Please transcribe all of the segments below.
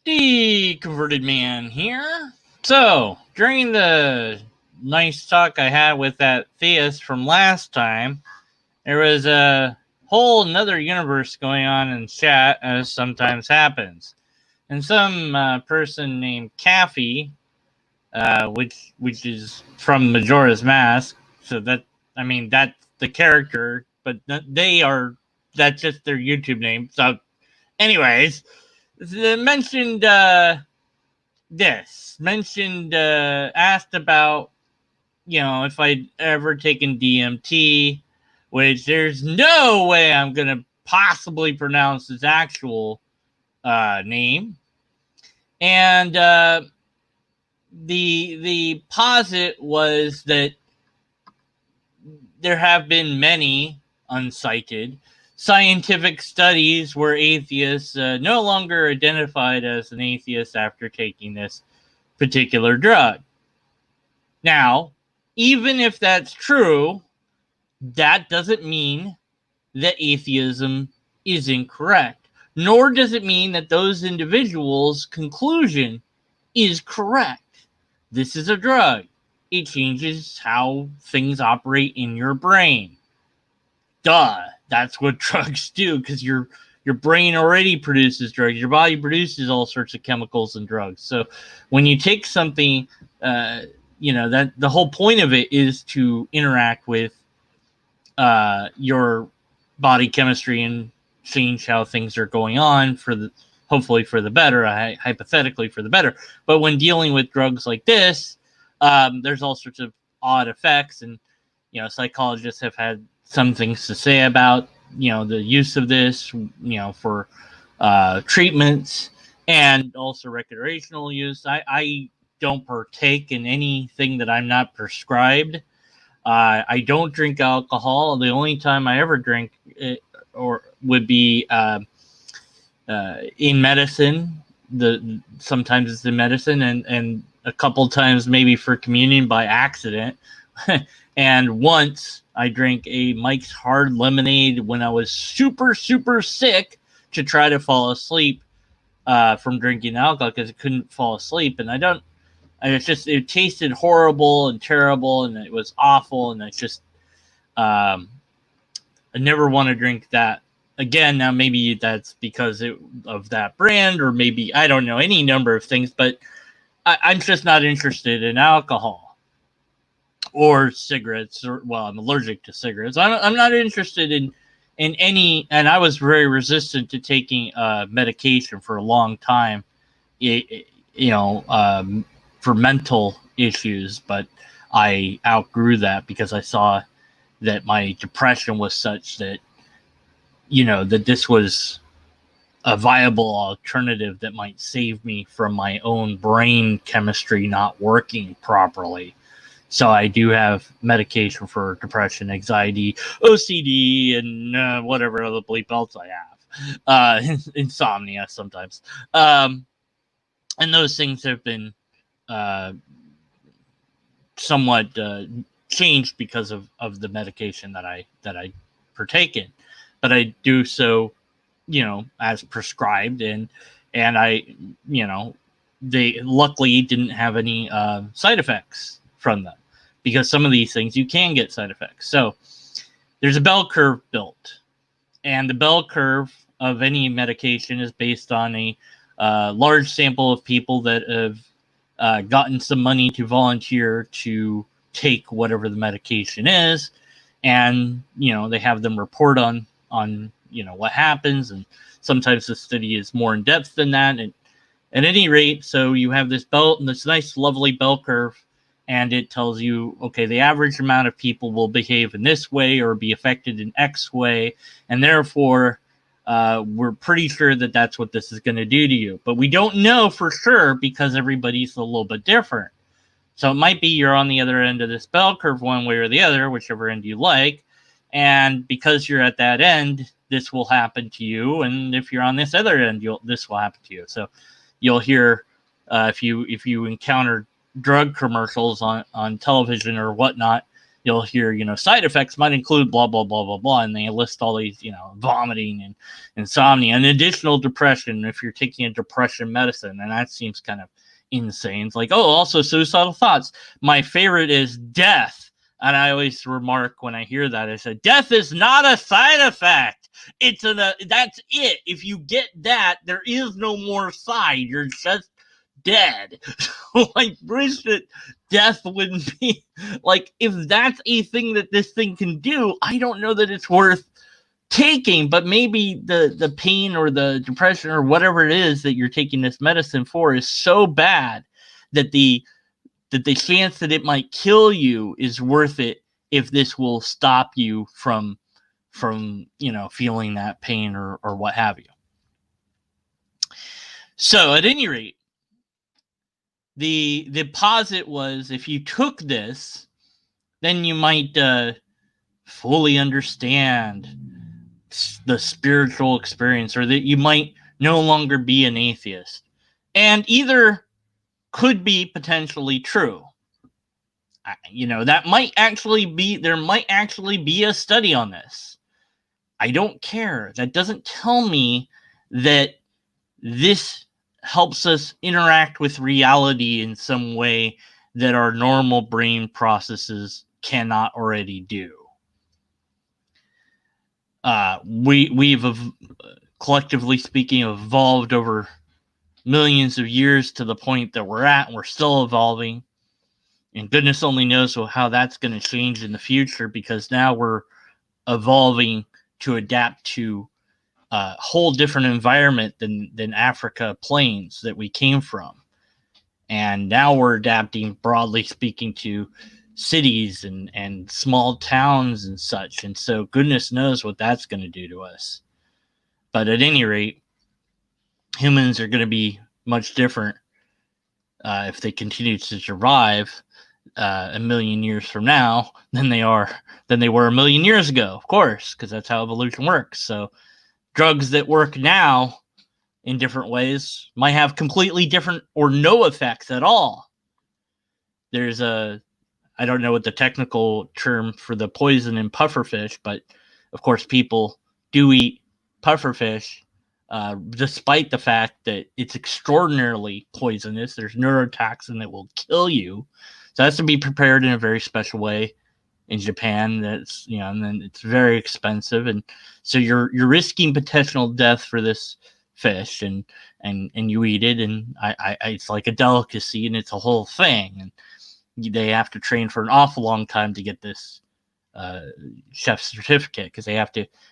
The Converted Man here. So, during the nice talk I had with that theist from last time, there was a whole another universe going on in chat, as sometimes happens. And some person named Kafei, which is from Majora's Mask, so that's the character, but that's just their YouTube name. So, anyways, mentioned asked about, if I'd ever taken DMT, which there's no way I'm going to possibly pronounce his actual name. And the posit was that there have been many uncited scientific studies where atheists no longer identified as an atheist after taking this particular drug. Now, even if that's true, that doesn't mean that atheism is incorrect, nor does it mean that those individuals' conclusion is correct. This is a drug. It changes how things operate in your brain. Duh, that's what drugs do, because your brain already produces drugs. Your body produces all sorts of chemicals and drugs. So when you take something, that the whole point of it is to interact with your body chemistry and change how things are going on hopefully for the better, hypothetically for the better. But when dealing with drugs like this, there's all sorts of odd effects, and psychologists have had some things to say about the use of this, for treatments and also recreational use. I don't partake in anything that I'm not prescribed. I don't drink alcohol. The only time I ever drink would be in medicine. Sometimes it's in medicine, and a couple times maybe for communion by accident. And once I drank a Mike's Hard Lemonade when I was super, super sick to try to fall asleep from drinking alcohol, because I couldn't fall asleep. And it tasted horrible and terrible, and it was awful. And I never want to drink that again. Now, maybe that's because of that brand, or maybe, I don't know, any number of things, but I'm just not interested in alcohol or cigarettes. I'm allergic to cigarettes. I'm not interested in any, and I was very resistant to taking medication for a long time, for mental issues, but I outgrew that because I saw that my depression was such that, that this was a viable alternative that might save me from my own brain chemistry not working properly. So I do have medication for depression, anxiety, OCD, and whatever other bleep else I have. Insomnia sometimes. And those things have been somewhat changed because of the medication that I partake in. But I do so, as prescribed, and I, they luckily didn't have any side effects from them, because some of these things you can get side effects. So there's a bell curve built, and the bell curve of any medication is based on a large sample of people that have gotten some money to volunteer to take whatever the medication is, and they have them report on what happens, and sometimes the study is more in depth than that. And at any rate, so you have this nice lovely bell curve, and it tells you, okay, the average amount of people will behave in this way or be affected in X way, and therefore we're pretty sure that that's what this is going to do to you. But we don't know for sure, because everybody's a little bit different. So it might be you're on the other end of this bell curve one way or the other, whichever end you like, and because you're at that end, this will happen to you, and if you're on this other end, this will happen to you. So you'll hear, if you encounter drug commercials on television or whatnot, you'll hear, side effects might include blah, blah, blah, blah, blah. And they list all these, vomiting and insomnia and additional depression if you're taking a depression medicine. And that seems kind of insane. It's like, oh, also suicidal thoughts. My favorite is death. And I always remark when I hear that, I said, death is not a side effect. That's it. If you get that, there is no more side. You're just dead. So I wish that death wouldn't be like, if that's a thing that this thing can do, I don't know that it's worth taking. But maybe the pain or the depression or whatever it is that you're taking this medicine for is so bad that the chance that it might kill you is worth it if this will stop you from feeling that pain or what have you. So at any rate, the posit was, if you took this, then you might fully understand the spiritual experience, or that you might no longer be an atheist. And either could be potentially true. That might actually be, there might actually be a study on this. I don't care. That doesn't tell me that this helps us interact with reality in some way that our normal brain processes cannot already do. We've collectively speaking evolved over millions of years to the point that we're at, and we're still evolving. And goodness only knows how that's going to change in the future, because now we're evolving to adapt to a whole different environment than Africa plains that we came from. And now we're adapting, broadly speaking, to cities and small towns and such. And so goodness knows what that's going to do to us. But at any rate, humans are going to be much different if they continue to survive a million years from now than they were a million years ago, of course, because that's how evolution works. So drugs that work now in different ways might have completely different or no effects at all. There's I don't know what the technical term for the poison in pufferfish, but of course people do eat pufferfish, despite the fact that it's extraordinarily poisonous. There's neurotoxin that will kill you. So it has to be prepared in a very special way in Japan. That's, and then it's very expensive. And so you're risking potential death for this fish, and you eat it, and it's like a delicacy, and it's a whole thing. And they have to train for an awful long time to get this chef's certificate, because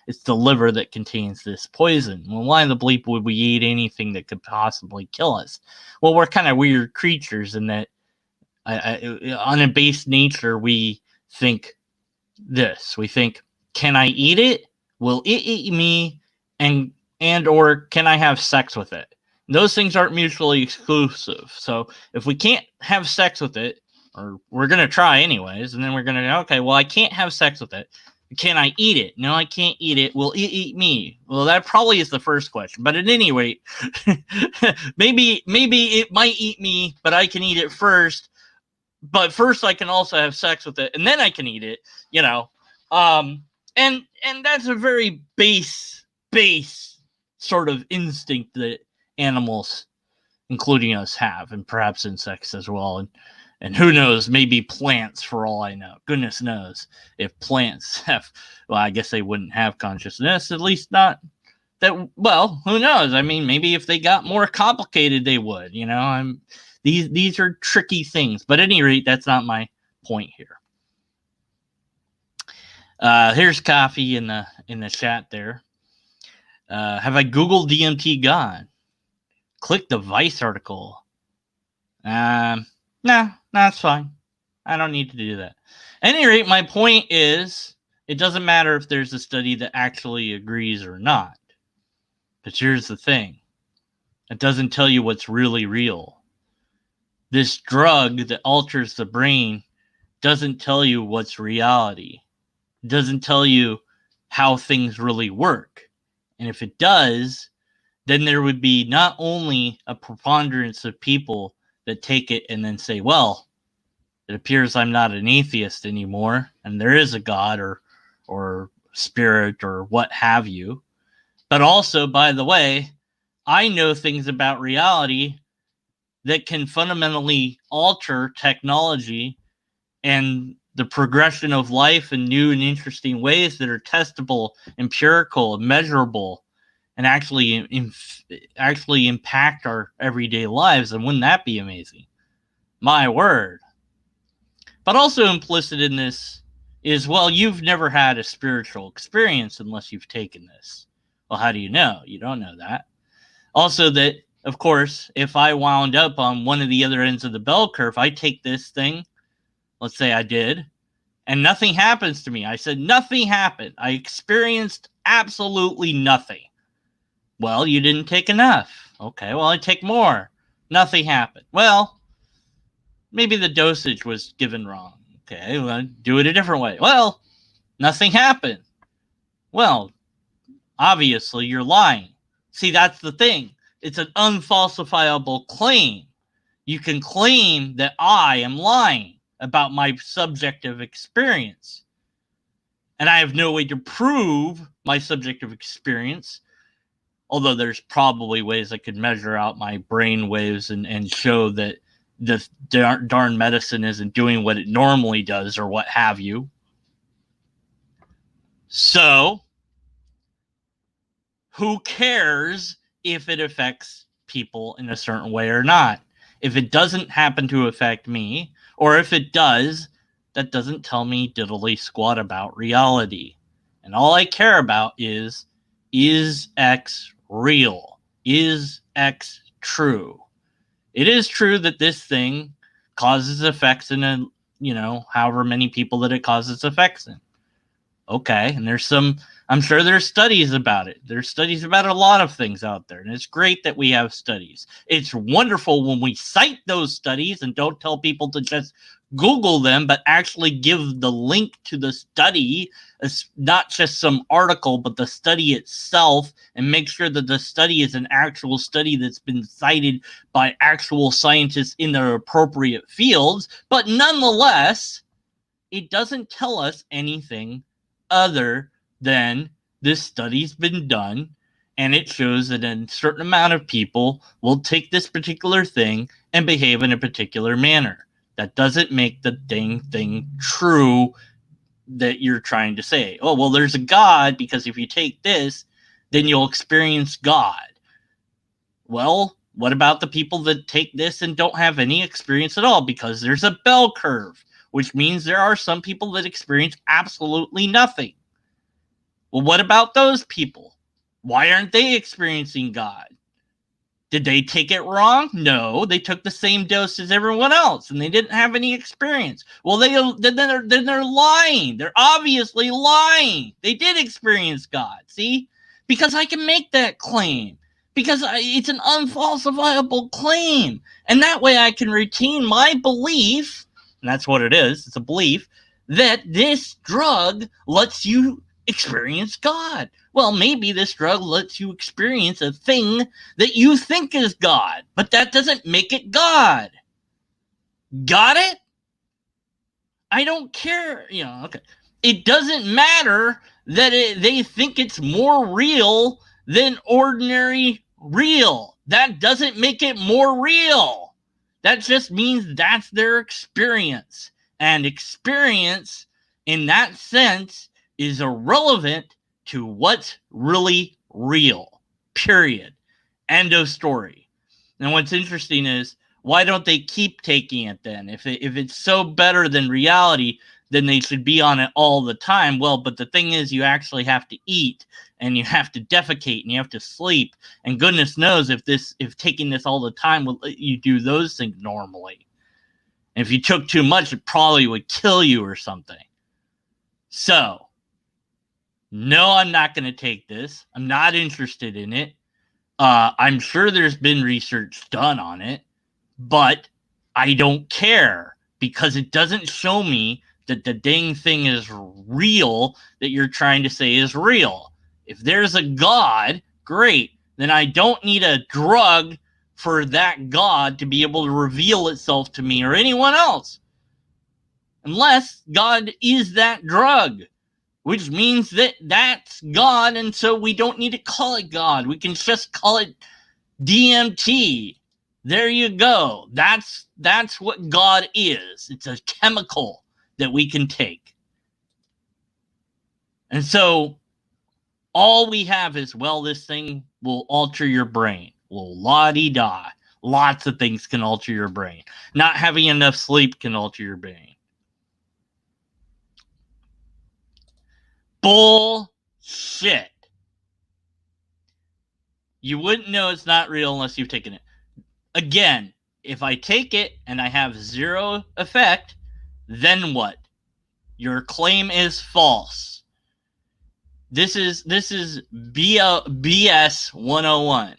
it's the liver that contains this poison. Well, why the bleep would we eat anything that could possibly kill us? Well, we're kind of weird creatures in that on a base nature, we think this. We think, can I eat it? Will it eat me? And or can I have sex with it? Those things aren't mutually exclusive. So if we can't have sex with it, or we're going to try anyways, and then we're going to, okay, well, I can't have sex with it. Can I eat it? No, I can't eat it. Will it eat me? Well, that probably is the first question. But at any rate, maybe it might eat me, but I can eat it first. But first I can also have sex with it, and then I can eat it, and that's a very base sort of instinct that animals, including us, have, and perhaps insects as well. And who knows, maybe plants, for all I know. Goodness knows if plants have, well, I guess they wouldn't have consciousness, at least not that, well, who knows? I mean, maybe if they got more complicated, they would, These are tricky things, but at any rate, that's not my point here. Here's Kafei in the chat there. Have I Googled DMT God? Click the Vice article. No, it's fine. I don't need to do that. At any rate, my point is, it doesn't matter if there's a study that actually agrees or not. But here's the thing. It doesn't tell you what's really real. This drug that alters the brain doesn't tell you what's reality. It doesn't tell you how things really work. And if it does, then there would be not only a preponderance of people that take it and then say, well, It appears I'm not an atheist anymore, and there is a God or spirit or what have you. But also, by the way, I know things about reality that can fundamentally alter technology and the progression of life in new and interesting ways that are testable, empirical, measurable, and actually impact our everyday lives. And wouldn't that be amazing? My word. But also implicit in this is, well, you've never had a spiritual experience unless you've taken this. Well, how do you know? You don't know that. Also, that, of course, if I wound up on one of the other ends of the bell curve, I take this thing, let's say I did, and nothing happens to me. I said nothing happened. I experienced absolutely nothing. Well, you didn't take enough. Okay, well, I take more. Nothing happened. Well, maybe the dosage was given wrong. Okay, well, do it a different way. Well, nothing happened. Well, obviously you're lying. See, that's the thing. It's an unfalsifiable claim. You can claim that I am lying about my subjective experience. And I have no way to prove my subjective experience, although there's probably ways I could measure out my brain waves and show that this darn medicine isn't doing what it normally does or what have you. So, who cares if it affects people in a certain way or not? If it doesn't happen to affect me, or if it does, that doesn't tell me diddly squat about reality. And all I care about is X real? Is X true? It is true that this thing causes effects in however many people that it causes effects in. Okay, and I'm sure there's studies about it. There's studies about a lot of things out there, and it's great that we have studies. It's wonderful when we cite those studies and don't tell people to just Google them, but actually give the link to the study, not just some article, but the study itself, and make sure that the study is an actual study that's been cited by actual scientists in their appropriate fields. But nonetheless, it doesn't tell us anything other than this study's been done, and it shows that a certain amount of people will take this particular thing and behave in a particular manner. That doesn't make the dang thing true that you're trying to say. Oh, well, there's a God because if you take this, then you'll experience God. Well, what about the people that take this and don't have any experience at all? Because there's a bell curve, which means there are some people that experience absolutely nothing. Well, what about those people? Why aren't they experiencing God? Did they take it wrong? No, they took the same dose as everyone else, and they didn't have any experience. Well, then they're lying. They're obviously lying. They did experience God. See, because I can make that claim because it's an unfalsifiable claim, and that way I can retain my belief, and that's what it is. It's a belief that this drug lets you experience God. Well, maybe this drug lets you experience a thing that you think is God, but that doesn't make it God. Got it? I don't care. Okay. It doesn't matter that they think it's more real than ordinary real. That doesn't make it more real. That just means that's their experience. And experience, in that sense, is irrelevant to what's really real, period. End of story. And what's interesting is, why don't they keep taking it then? If it's so better than reality, then they should be on it all the time. Well, but the thing is, you actually have to eat, and you have to defecate, and you have to sleep. And goodness knows if taking this all the time will let you do those things normally. And if you took too much, it probably would kill you or something. So, no, I'm not going to take this. I'm not interested in it. I'm sure there's been research done on it, but I don't care because it doesn't show me that the dang thing is real that you're trying to say is real. If there's a God, great. Then I don't need a drug for that God to be able to reveal itself to me or anyone else. unless God is that drug, which means that that's God, and so we don't need to call it God. We can just call it DMT. There you go. That's what God is. It's a chemical that we can take. And so all we have is, well, this thing will alter your brain. Well, la-di-da. Lots of things can alter your brain. Not having enough sleep can alter your brain. Bullshit. You wouldn't know it's not real unless you've taken it. Again, if I take it and I have zero effect, then what? Your claim is false. This is BS 101.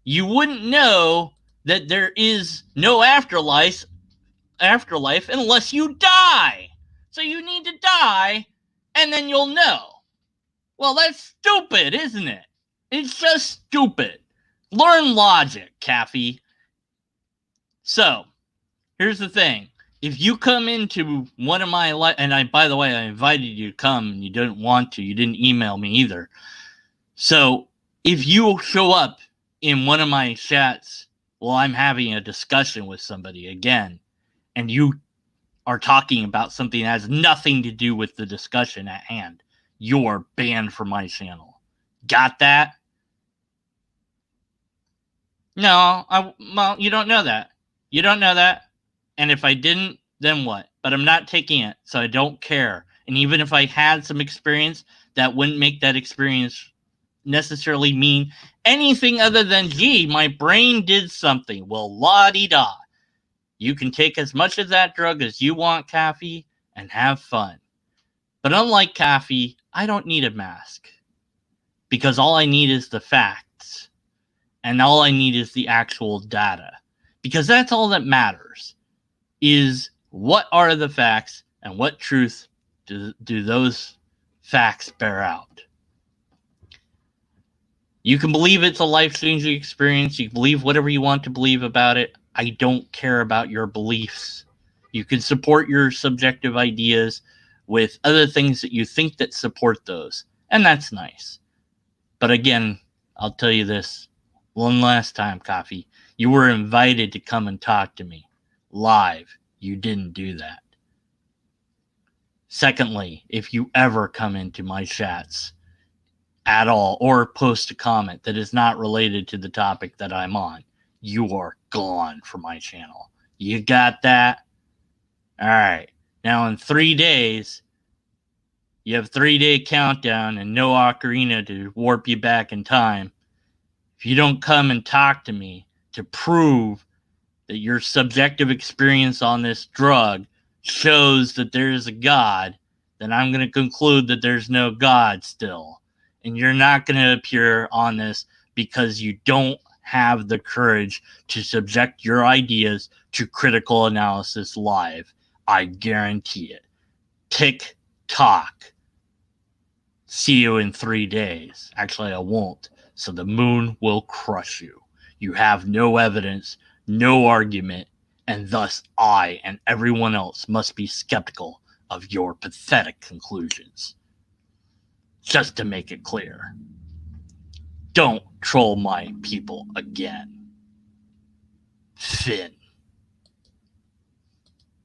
You wouldn't know that there is no afterlife unless you die. So you need to die, and then you'll know. Well, that's stupid, isn't it? It's just stupid. Learn logic, Kafei. So, here's the thing. If you come into one of my and by the way, I invited you to come and you didn't want to. You didn't email me either. So, if you show up in one of my chats while I'm having a discussion with somebody again, and you are talking about something that has nothing to do with the discussion at hand, you're banned from my channel. Got that? No, well, you don't know that. You don't know that. And if I didn't, then what? But I'm not taking it, so I don't care. And even if I had some experience, that wouldn't make that experience necessarily mean anything other than, gee, my brain did something. Well, la-di-da. You can take as much of that drug as you want, Kafei, and have fun. But unlike Kafei, I don't need a mask. Because all I need is the facts. And all I need is the actual data. Because that's all that matters. Is what are the facts and what truth do those facts bear out? You can believe it's a life-changing experience. You can believe whatever you want to believe about it. I don't care about your beliefs. You can support your subjective ideas with other things that you think that support those. And that's nice. But again, I'll tell you this one last time, Kafei. You were invited to come and talk to me live. You didn't do that. Secondly, if you ever come into my chats at all or post a comment that is not related to the topic that I'm on, you are gone from my channel. You got that? All right. Now in 3 days, you have 3-day countdown and no ocarina to warp you back in time. If you don't come and talk to me to prove that your subjective experience on this drug shows that there is a God, then I'm going to conclude that there's no God still. And you're not going to appear on this because you don't have the courage to subject your ideas to critical analysis live. I guarantee it. Tick tock. See you in 3 days. Actually, I won't. So the moon will crush you. You have no evidence, no argument, and thus I and everyone else must be skeptical of your pathetic conclusions. Just to make it clear, don't troll my people again. Finn.